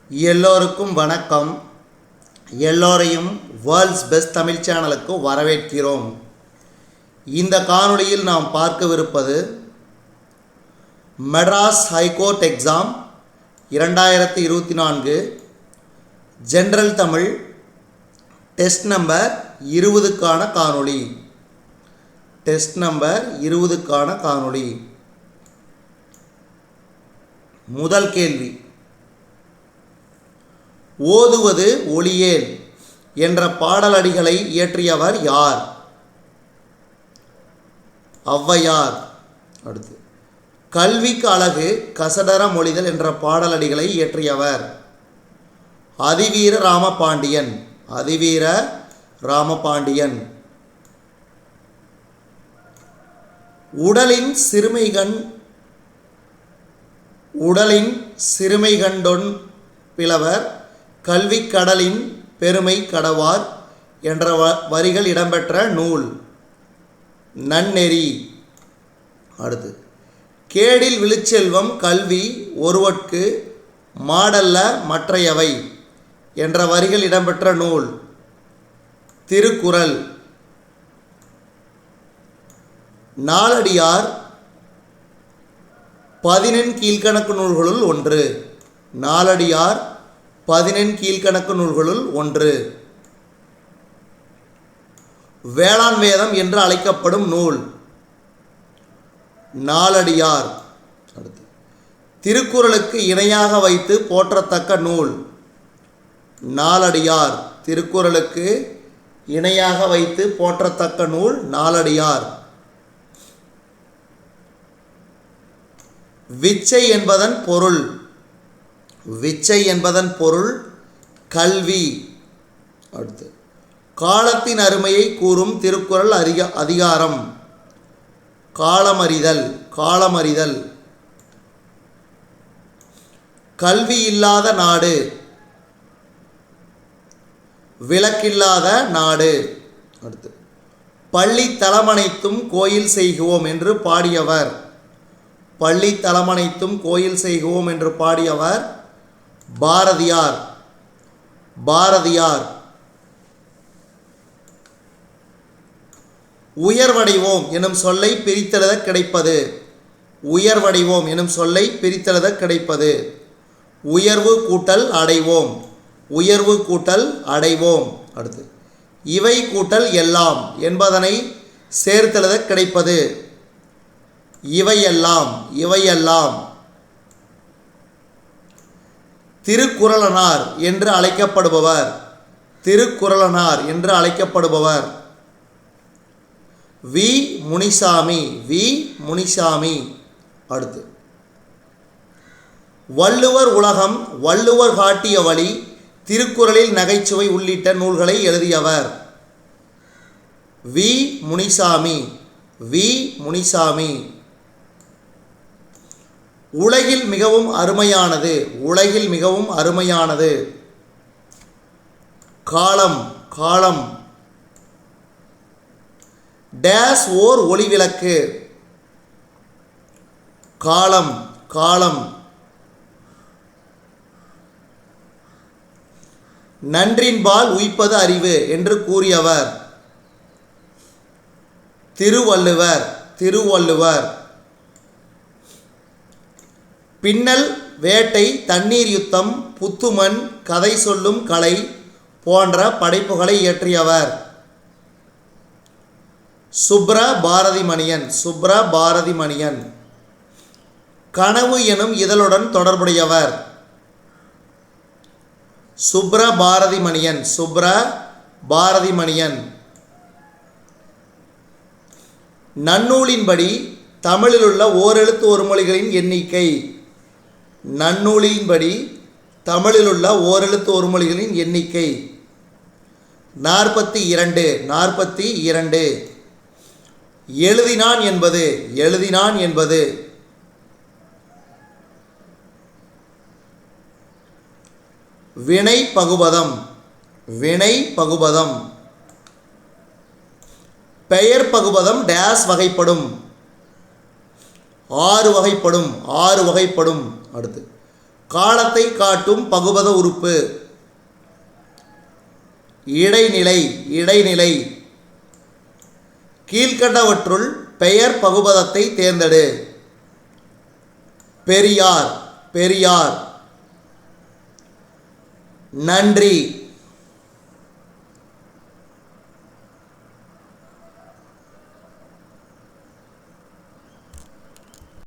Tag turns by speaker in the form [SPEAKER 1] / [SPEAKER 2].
[SPEAKER 1] எல்லோருக்கும் வணக்கம். எல்லோரையும் வேர்ல்ட்ஸ் பெஸ்ட் தமிழ் சேனலுக்கு வரவேற்கிறோம். இந்த காணொளியில் நாம் பார்க்கவிருப்பது Madras high court exam 2024 general Tamil test number 20க்கான காணொளி. டெஸ்ட் நம்பர் 20க்கான காணொளி. முதல் கேள்வி, ஓதுவது ஒளியேல் என்ற பாடலடிகளை இயற்றியவர் யார்? ஔவையார். அடுத்து, கல்விக்கு அழகு கசடர மொழிதல் என்ற பாடலடிகளை இயற்றியவர் அதிவீர ராமபாண்டியன். அதிவீர ராமபாண்டியன். உடலின் சிறுமை கண்டொன் பிளவர் கல்விக்கடலின் பெருமை கடவார் என்ற வரிகள் இடம்பெற்ற நூல் நன்னெறி. அடுத்து, கேடில் விழுச்செல்வம் கல்வி ஒருவற்கு மாடல்ல மற்றையவை என்ற வரிகள் இடம்பெற்ற நூல் திருக்குறள். நாலடியார் 14 கீழ்க்கணக்கு நூல்களுள் ஒன்று. நாலடியார் 14 கீழ்க்கணக்கு நூல்களுள் ஒன்று. வேளாண் வேதம் என்று அழைக்கப்படும் நூல் நாலடியார். அடுத்து, திருக்குறளுக்கு இணையாக வைத்து போற்றத்தக்க நூல் நாலடியார். திருக்குறளுக்கு இணையாக வைத்து போற்றத்தக்க நூல் நாலடியார். விச்சை என்பதன் பொருள். விச்சை என்பதன் பொருள் கல்வி. அடுத்து, காலத்தின் அருமையை கூறும் திருக்குறள் அதிகாரம் காலமறிதல். காலமறிதல். கல்வி இல்லாத நாடு விளக்கில்லாத நாடு. அடுத்து, பள்ளி தலமனைத்தும் கோயில் செய்குவோம் என்று பாடியவர். பள்ளி தலமனைத்தும் கோயில் செய்குவோம் என்று பாடியவர் பாரதியார். பாரதியார். உயர்வடைவோம் எனும் சொல்லை பிரித்தெழுத கிடைப்பது. உயர்வடைவோம் எனும் சொல்லை பிரித்தெழுத கிடைப்பது உயர்வு கூட்டல் அடைவோம். உயர்வு கூட்டல் அடைவோம். அடுத்து, இவை கூட்டல் எல்லாம் என்பதனை சேர்த்தெழுத கிடைப்பது இவையெல்லாம். இவையெல்லாம். திருக்குறளனார் என்று அழைக்கப்படுபவர். திருக்குறளனார் என்று அழைக்கப்படுபவர் வி முனிசாமி. வி முனிசாமி. அடுத்து, வள்ளுவர் உலகம் வள்ளுவர் காட்டிய வழி திருக்குறளில் நகைச்சுவை உள்ளிட்ட நூல்களை எழுதியவர் வி முனிசாமி. வி முனிசாமி. உலகில் மிகவும் அருமையானது. உலகில் மிகவும் அருமையானது காலம். காலம். டேஸ் ஓர் ஒளிவிளக்கு. காலம். காலம். நன்றின்பால் உய்ப்பது அறிவு என்று கூறியவர் திருவள்ளுவர். திருவள்ளுவர். பின்னல் வேட்டை தண்ணீர் யுத்தம் புத்துமண் கதை சொல்லும் கலை போன்ற படைப்புகளை இயற்றியவர் சுப்ரபாரதிமணியன். சுப்ரபாரதிமணியன். கனவு எனும் இதழுடன் தொடர்புடையவர் சுப்ரபாரதிமணியன். சுப்ரபாரதிமணியன். நன்னூலின்படி தமிழிலுள்ள ஓரெழுத்து ஒரு மொழிகளின் எண்ணிக்கை. நன்னூலின்படி தமிழிலுள்ள ஓரெழுத்து ஒரு மொழிகளின் எண்ணிக்கை 42. 42. எழுதினான் என்பது. எழுதினான் என்பது வினை பகுபதம். வினை பகுபதம். பெயர் பகுபதம் டேஸ் வகைப்படும். 6 வகைப்படும். 6 வகைப்படும். அடுத்து, காலத்தை காட்டும் பகுபத உறுப்பு. இடைநிலை. இடைநிலை. கீழ்க்கண்டவற்றுள் பெயர் பகுபதத்தை தேர்ந்தெடு. பெரியார். பெரியார். நன்றி.